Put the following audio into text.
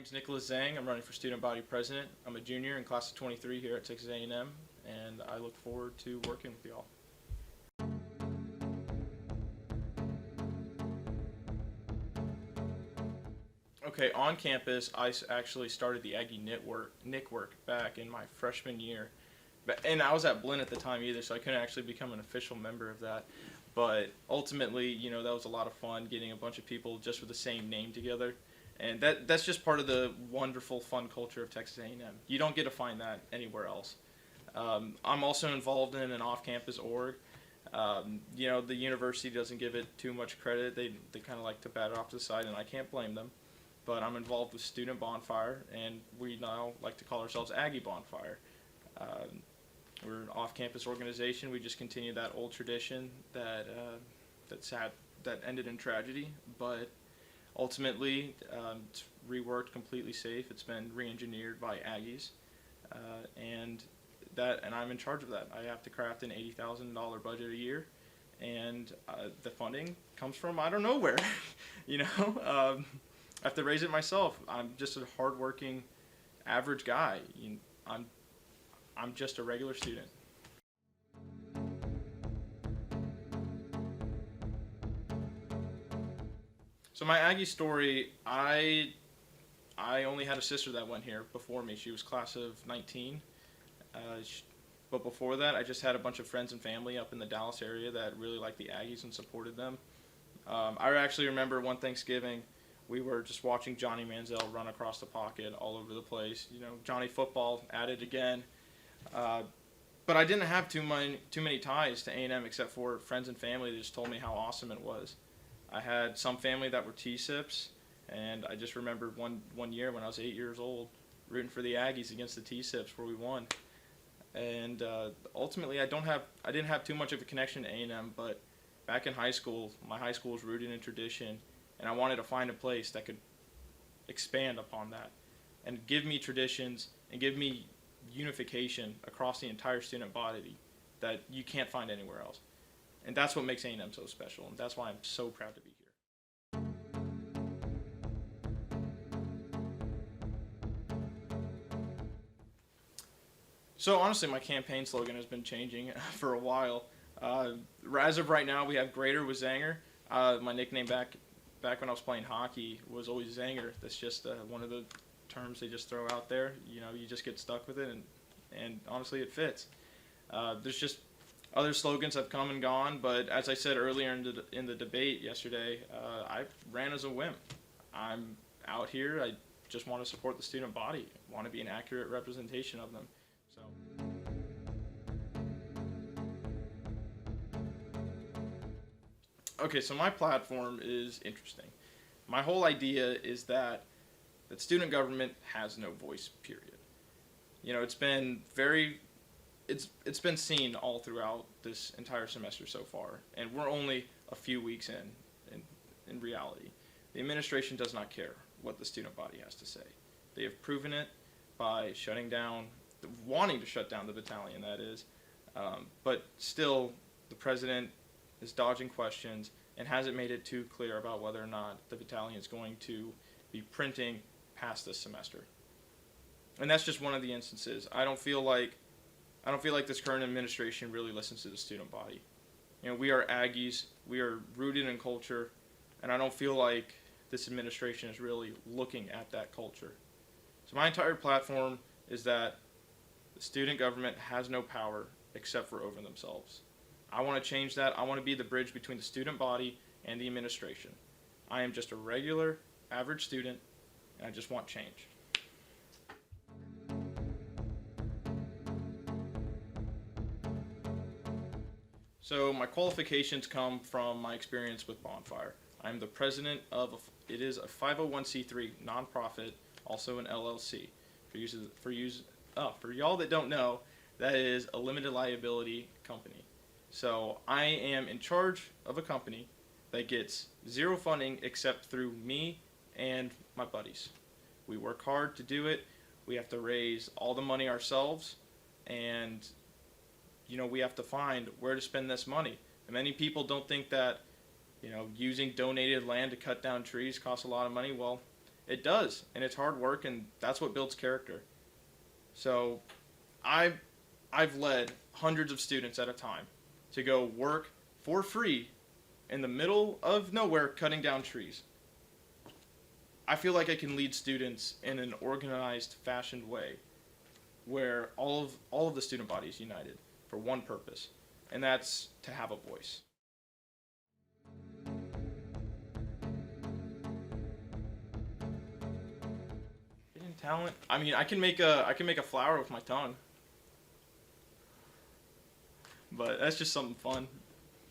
name's Zang. I'm running for student body president. I'm a junior in class of 23 here at Texas A&M, and I look forward to working with y'all. Okay, on campus, I actually started the Aggie Knit work back in my freshman year. And I was at Blinn at the time either, so I couldn't actually become an official member of that. But ultimately, that was a lot of fun getting a bunch of people just with the same name together. And that's just part of the wonderful, fun culture of Texas A&M. You don't get to find that anywhere else. I'm also involved in an off-campus org. The university doesn't give it too much credit. They kind of like to bat it off to the side, and I can't blame them. But I'm involved with Student Bonfire, and we now like to call ourselves Aggie Bonfire. We're an off-campus organization. We just continue that old tradition that ended in tragedy, but ultimately it's reworked, completely safe. It's been re-engineered by Aggies, and I'm in charge of that. I have to craft an $80,000 budget a year, and the funding comes from I don't know where. I have to raise it myself. I'm just a hardworking, average guy. I'm just a regular student. So my Aggie story, I only had a sister that went here before me. She was class of 19. But before that, I just had a bunch of friends and family up in the Dallas area that really liked the Aggies and supported them. I actually remember one Thanksgiving, we were just watching Johnny Manziel run across the pocket all over the place. Johnny football at it again. But I didn't have too many ties to A&M except for friends and family that just told me how awesome it was. I had some family that were T-Sips, and I just remembered one year when I was 8 years old rooting for the Aggies against the T-Sips where we won. And ultimately, I didn't have too much of a connection to A&M, but back in high school, my high school was rooted in tradition, and I wanted to find a place that could expand upon that and give me traditions and give me unification across the entire student body that you can't find anywhere else. And that's what makes A&M so special, and that's why I'm so proud to be here. So honestly, my campaign slogan has been changing for a while. As of right now, we have Greater with Zanger. My nickname back when I was playing hockey was always Zanger. That's just one of the terms they just throw out there. You just get stuck with it, and honestly, it fits. There's just other slogans have come and gone, but as I said earlier in the debate yesterday, I ran as a whim. I'm out here. I just want to support the student body. I want to be an accurate representation of them. So. Okay, so my platform is interesting. My whole idea is that student government has no voice, period. It's been seen all throughout this entire semester so far, and we're only a few weeks in reality. The administration does not care what the student body has to say. They have proven it by wanting to shut down the battalion, that is, but still the president is dodging questions and hasn't made it too clear about whether or not the battalion is going to be printing past this semester. And that's just one of the instances. I don't feel like this current administration really listens to the student body. We are Aggies, we are rooted in culture, and I don't feel like this administration is really looking at that culture. So my entire platform is that the student government has no power except for over themselves. I want to change that. I want to be the bridge between the student body and the administration. I am just a regular, average student, and I just want change. So my qualifications come from my experience with Bonfire. I'm the president of it is a 501c3 nonprofit, also an LLC. For y'all that don't know, that is a limited liability company. So I am in charge of a company that gets zero funding except through me and my buddies. We work hard to do it. We have to raise all the money ourselves, and we have to find where to spend this money. And many people don't think that using donated land to cut down trees costs a lot of money. Well, It does, and it's hard work, and that's what builds character. So, I I've led hundreds of students at a time to go work for free in the middle of nowhere cutting down trees. I feel like I can lead students in an organized, fashioned way where all of the student body is united for one purpose, and that's to have a voice. Hidden talent. I mean, I can make a flower with my tongue, but that's just something fun.